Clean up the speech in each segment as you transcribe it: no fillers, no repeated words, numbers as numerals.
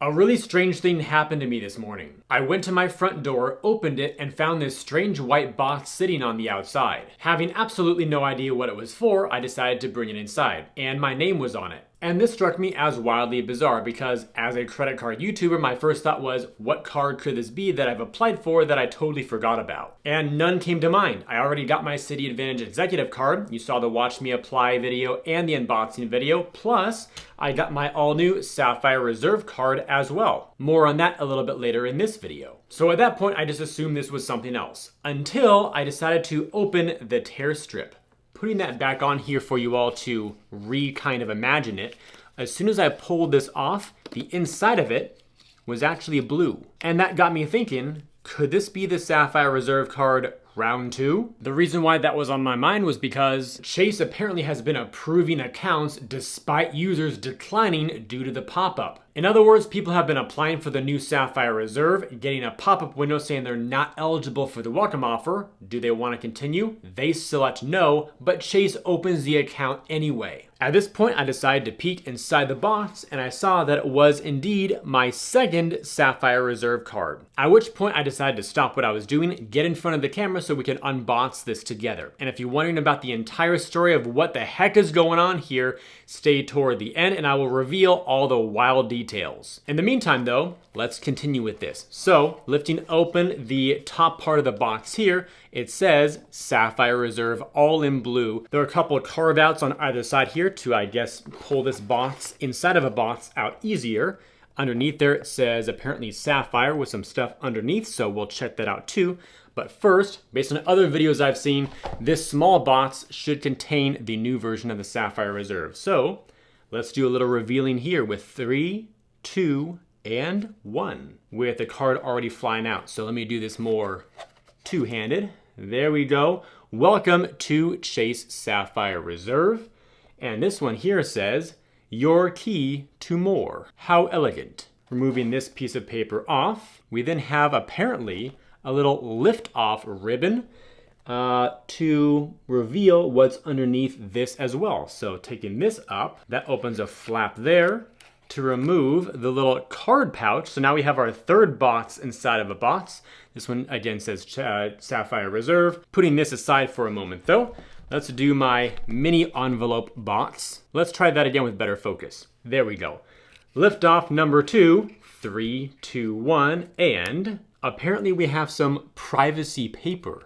A really strange thing happened to me this morning. I went to my front door, opened it, and found this strange white box sitting on the outside. Having absolutely no idea what it was for, I decided to bring it inside, and my name was on it. And this struck me as wildly bizarre because as a credit card YouTuber, my first thought was, what card could this be that I've applied for that I totally forgot about? And none came to mind. I already got my City Advantage Executive card. You saw the Watch Me Apply video and the unboxing video. Plus, I got my all-new Sapphire Reserve card as well. More on that a little bit later in this video. So at that point, I just assumed this was something else until I decided to open the tear strip. Putting that back on here for you all to kind of imagine it, as soon as I pulled this off, the inside of it was actually blue. And that got me thinking, could this be the Sapphire Reserve card round 2? The reason why that was on my mind was because Chase apparently has been approving accounts despite users declining due to the pop-up. In other words, people have been applying for the new Sapphire Reserve, getting a pop-up window saying they're not eligible for the welcome offer. Do they want to continue? They select no, but Chase opens the account anyway. At this point, I decided to peek inside the box and I saw that it was indeed my second Sapphire Reserve card. At which point I decided to stop what I was doing, get in front of the camera so we can unbox this together. And if you're wondering about the entire story of what the heck is going on here, stay toward the end and I will reveal all the wild details. In the meantime though, let's continue with this. So, lifting open the top part of the box here, it says Sapphire Reserve all in blue. There are a couple of carve outs on either side here to, I guess, pull this box inside of a box out easier. Underneath there it says apparently Sapphire with some stuff underneath, so we'll check that out too. But first, based on other videos I've seen, this small box should contain the new version of the Sapphire Reserve. So let's do a little revealing here with 3, 2, and 1, with the card already flying out. So let me do this more two-handed. There we go. Welcome to Chase Sapphire Reserve. And this one here says, your key to more. How elegant. Removing this piece of paper off, we then have apparently a little lift off ribbon to reveal what's underneath this as well. So taking this up, that opens a flap there to remove the little card pouch. So now we have our third box inside of a box. This one again says Sapphire Reserve. Putting this aside for a moment though, let's do my mini envelope box. Let's try that again with better focus. There we go. Lift off number 2, 3, 2, 1, and apparently we have some privacy paper.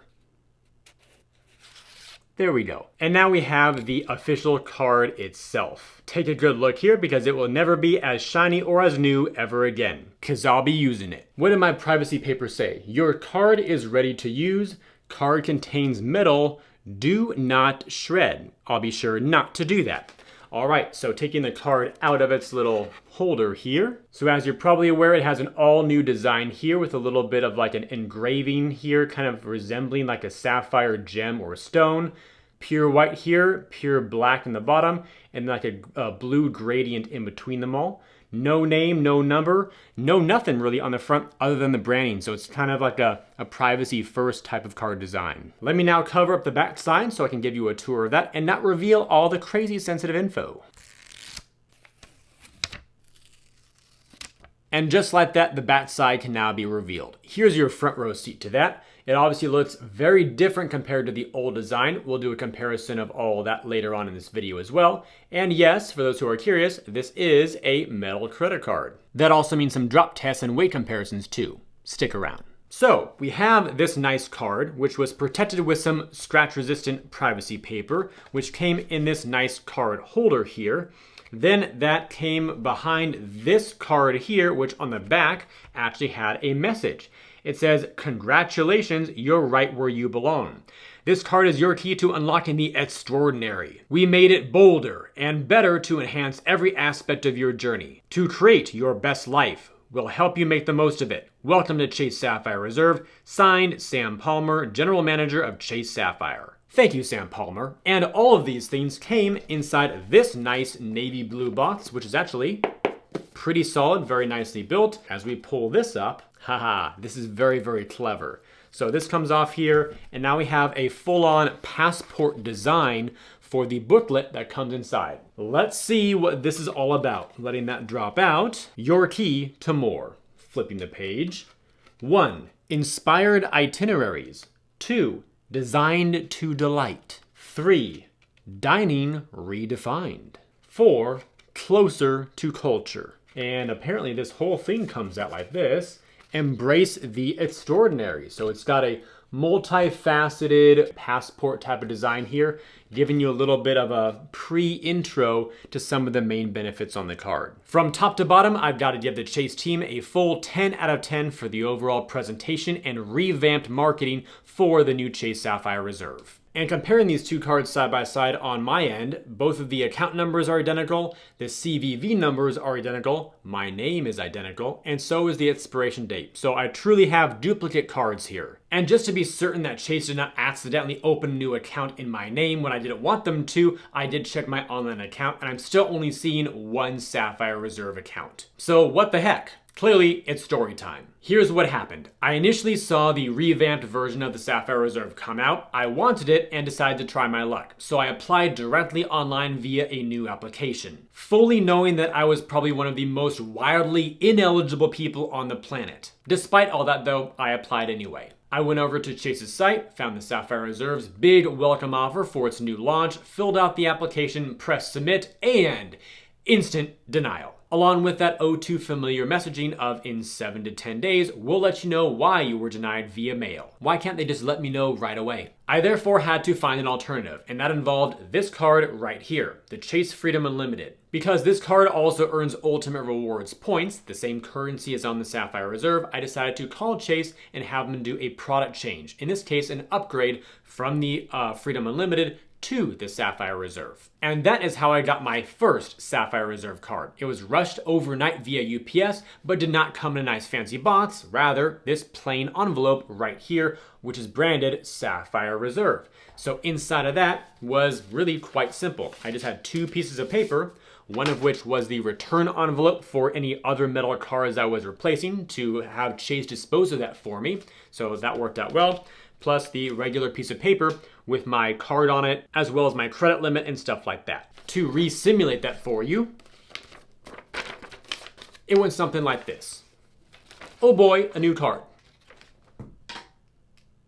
There we go. And now we have the official card itself. Take a good look here because it will never be as shiny or as new ever again, because I'll be using it. What did my privacy paper say? Your card is ready to use. Card contains metal. Do not shred. I'll be sure not to do that. All right, so taking the card out of its little holder here. So as you're probably aware, it has an all new design here with a little bit of like an engraving here, kind of resembling like a sapphire gem or stone. Pure white here, pure black in the bottom, and like a blue gradient in between them all. No name, no number, no nothing really on the front other than the branding. So it's kind of like a privacy first type of card design. Let me now cover up the back side so I can give you a tour of that and not reveal all the crazy sensitive info. And just like that, the back side can now be revealed. Here's your front row seat to that. It obviously looks very different compared to the old design. We'll do a comparison of all that later on in this video as well. And yes, for those who are curious, this is a metal credit card. That also means some drop tests and weight comparisons too. Stick around. So we have this nice card, which was protected with some scratch-resistant privacy paper, which came in this nice card holder here. Then that came behind this card here, which on the back actually had a message. It says, congratulations, you're right where you belong. This card is your key to unlocking the extraordinary. We made it bolder and better to enhance every aspect of your journey. To create your best life, we'll help you make the most of it. Welcome to Chase Sapphire Reserve. Signed, Sam Palmer, General Manager of Chase Sapphire. Thank you, Sam Palmer. And all of these things came inside this nice navy blue box, which is actually pretty solid, very nicely built. As we pull this up, haha, this is very, very clever. So this comes off here, and now we have a full-on passport design for the booklet that comes inside. Let's see what this is all about. Letting that drop out. Your key to more. Flipping the page. 1. Inspired itineraries. 2. Designed to delight. 3. Dining redefined. 4. Closer to culture. And apparently this whole thing comes out like this. Embrace the extraordinary. So it's got a multifaceted passport type of design here, giving you a little bit of a pre-intro to some of the main benefits on the card. From top to bottom, I've got to give the Chase team a full 10 out of 10 for the overall presentation and revamped marketing for the new Chase Sapphire Reserve. And comparing these two cards side by side on my end, both of the account numbers are identical, the CVV numbers are identical, my name is identical, and so is the expiration date. So I truly have duplicate cards here. And just to be certain that Chase did not accidentally open a new account in my name when I didn't want them to, I did check my online account and I'm still only seeing one Sapphire Reserve account. So what the heck? Clearly, it's story time. Here's what happened. I initially saw the revamped version of the Sapphire Reserve come out. I wanted it and decided to try my luck. So I applied directly online via a new application, fully knowing that I was probably one of the most wildly ineligible people on the planet. Despite all that though, I applied anyway. I went over to Chase's site, found the Sapphire Reserve's big welcome offer for its new launch, filled out the application, pressed submit, and instant denial. Along with that O2 familiar messaging of in 7 to 10 days, we'll let you know why you were denied via mail. Why can't they just let me know right away? I therefore had to find an alternative, and that involved this card right here, the Chase Freedom Unlimited. Because this card also earns Ultimate Rewards points, the same currency as on the Sapphire Reserve, I decided to call Chase and have them do a product change. In this case, an upgrade from the Freedom Unlimited to the Sapphire Reserve. And that is how I got my first Sapphire Reserve card. It was rushed overnight via UPS, but did not come in a nice fancy box. Rather, this plain envelope right here, which is branded Sapphire Reserve. So inside of that was really quite simple. I just had 2 pieces of paper, one of which was the return envelope for any other metal cards I was replacing to have Chase dispose of that for me. So that worked out well. Plus the regular piece of paper with my card on it, as well as my credit limit and stuff like that. To re-simulate that for you, it went something like this. Oh boy, a new card.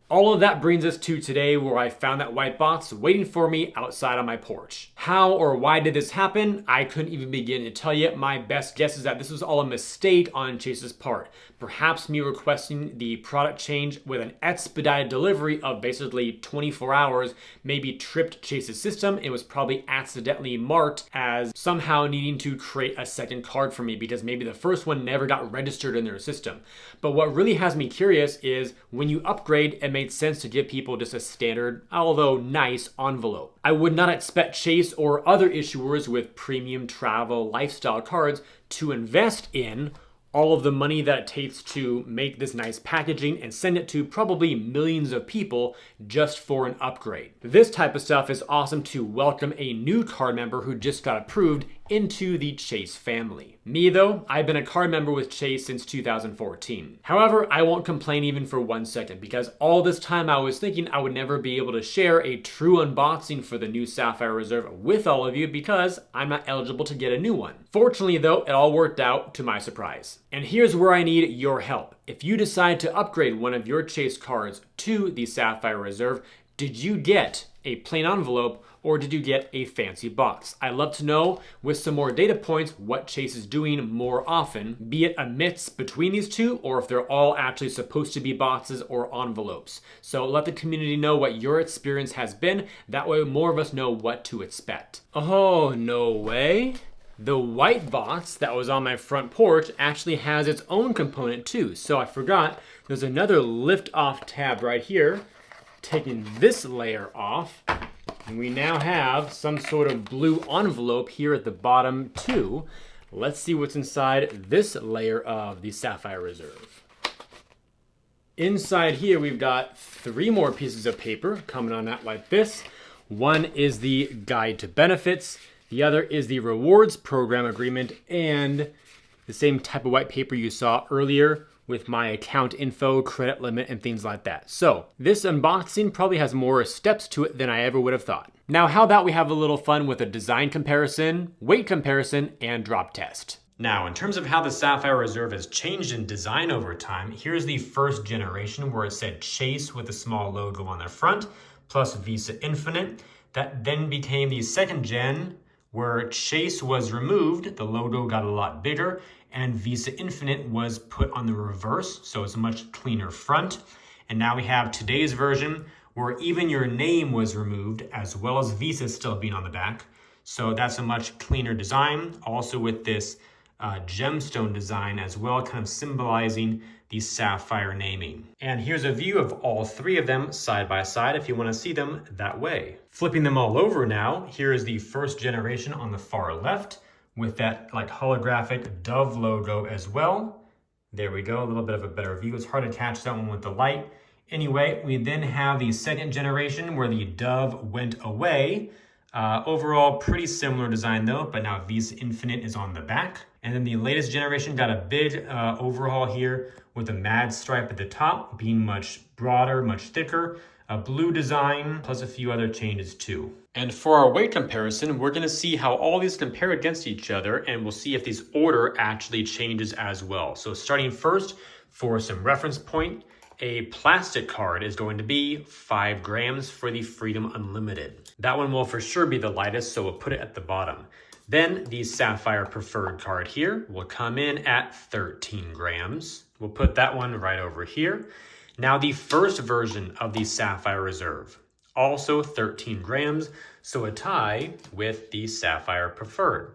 All of that brings us to today, where I found that white box waiting for me outside on my porch. How or why did this happen? I couldn't even begin to tell you. My best guess is that this was all a mistake on Chase's part. Perhaps me requesting the product change with an expedited delivery of basically 24 hours maybe tripped Chase's system. It was probably accidentally marked as somehow needing to create a second card for me because maybe the first one never got registered in their system. But what really has me curious is when you upgrade, it made sense to give people just a standard, although nice, envelope. I would not expect Chase or other issuers with premium travel lifestyle cards to invest in all of the money that it takes to make this nice packaging and send it to probably millions of people just for an upgrade. This type of stuff is awesome to welcome a new card member who just got approved into the Chase family. Me though, I've been a card member with Chase since 2014. However, I won't complain even for 1 second because all this time I was thinking I would never be able to share a true unboxing for the new Sapphire Reserve with all of you because I'm not eligible to get a new one. Fortunately though, it all worked out to my surprise. And here's where I need your help. If you decide to upgrade one of your Chase cards to the Sapphire Reserve, did you get a plain envelope or did you get a fancy box? I'd love to know with some more data points what Chase is doing more often, be it a mix between these two or if they're all actually supposed to be boxes or envelopes. So let the community know what your experience has been. That way more of us know what to expect. Oh, no way. The white box that was on my front porch actually has its own component too. So I forgot there's another lift off tab right here. Taking this layer off, and we now have some sort of blue envelope here at the bottom too. Let's see what's inside this layer of the Sapphire Reserve. Inside here, we've got 3 more pieces of paper coming on out like this. One is the guide to benefits. The other is the rewards program agreement and the same type of white paper you saw earlier with my account info, credit limit, and things like that. So this unboxing probably has more steps to it than I ever would have thought. Now, how about we have a little fun with a design comparison, weight comparison, and drop test. Now, in terms of how the Sapphire Reserve has changed in design over time, here's the first generation where it said Chase with a small logo on the front, plus Visa Infinite. That then became the second gen where Chase was removed, the logo got a lot bigger, and Visa Infinite was put on the reverse, so it's a much cleaner front. And now we have today's version where even your name was removed, as well as Visa still being on the back. So that's a much cleaner design, also with this gemstone design as well, kind of symbolizing the sapphire naming. And here's a view of all three of them side by side if you want to see them that way. Flipping them all over now, here is the first generation on the far left with that like holographic dove logo as well. There we go, a little bit of a better view. It's hard to catch that one with the light. Anyway, we then have the second generation where the dove went away. Overall, pretty similar design though, but now Visa Infinite is on the back. And then the latest generation got a big overhaul here with a mad stripe at the top, being much broader, much thicker, a blue design, plus a few other changes too. And for our weight comparison, we're gonna see how all these compare against each other, and we'll see if this order actually changes as well. So starting first, for some reference point, a plastic card is going to be 5 grams for the Freedom Unlimited. That one will for sure be the lightest, so we'll put it at the bottom. Then the Sapphire Preferred card here will come in at 13 grams. We'll put that one right over here. Now the first version of the Sapphire Reserve, also 13 grams, so a tie with the Sapphire Preferred.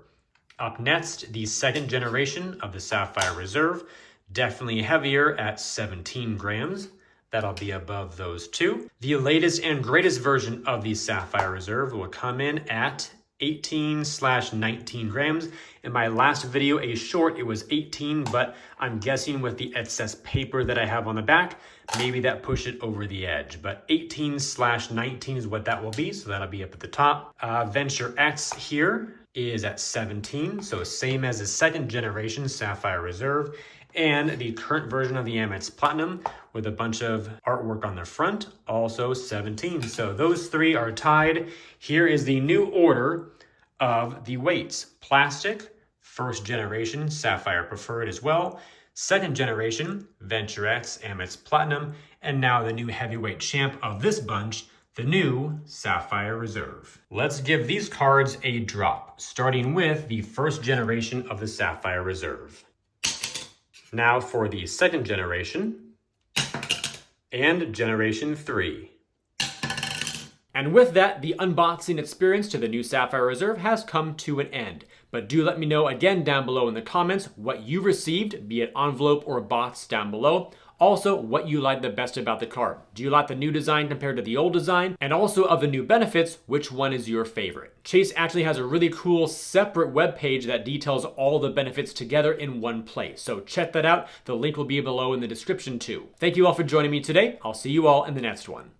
Up next, the second generation of the Sapphire Reserve, definitely heavier at 17 grams. That'll be above those two. The latest and greatest version of the Sapphire Reserve will come in at 18/19 grams. In my last video, a short, it was 18, but I'm guessing with the excess paper that I have on the back, maybe that pushed it over the edge. But 18/19 is what that will be, so that'll be up at the top. Venture X here is at 17, so same as the second generation Sapphire Reserve. And the current version of the Amex Platinum with a bunch of artwork on the front, also 17. So those three are tied. Here is the new order of the weights. Plastic, first generation, Sapphire Preferred as well. Second generation, Venture X, Amex Platinum. And now the new heavyweight champ of this bunch, the new Sapphire Reserve. Let's give these cards a drop, starting with the first generation of the Sapphire Reserve. Now for the second generation and generation 3. And with that, the unboxing experience to the new Sapphire Reserve has come to an end. But do let me know again down below in the comments what you received, be it envelope or box down below. Also, what you like the best about the card. Do you like the new design compared to the old design? And also of the new benefits, which one is your favorite? Chase actually has a really cool separate web page that details all the benefits together in one place. So check that out. The link will be below in the description too. Thank you all for joining me today. I'll see you all in the next one.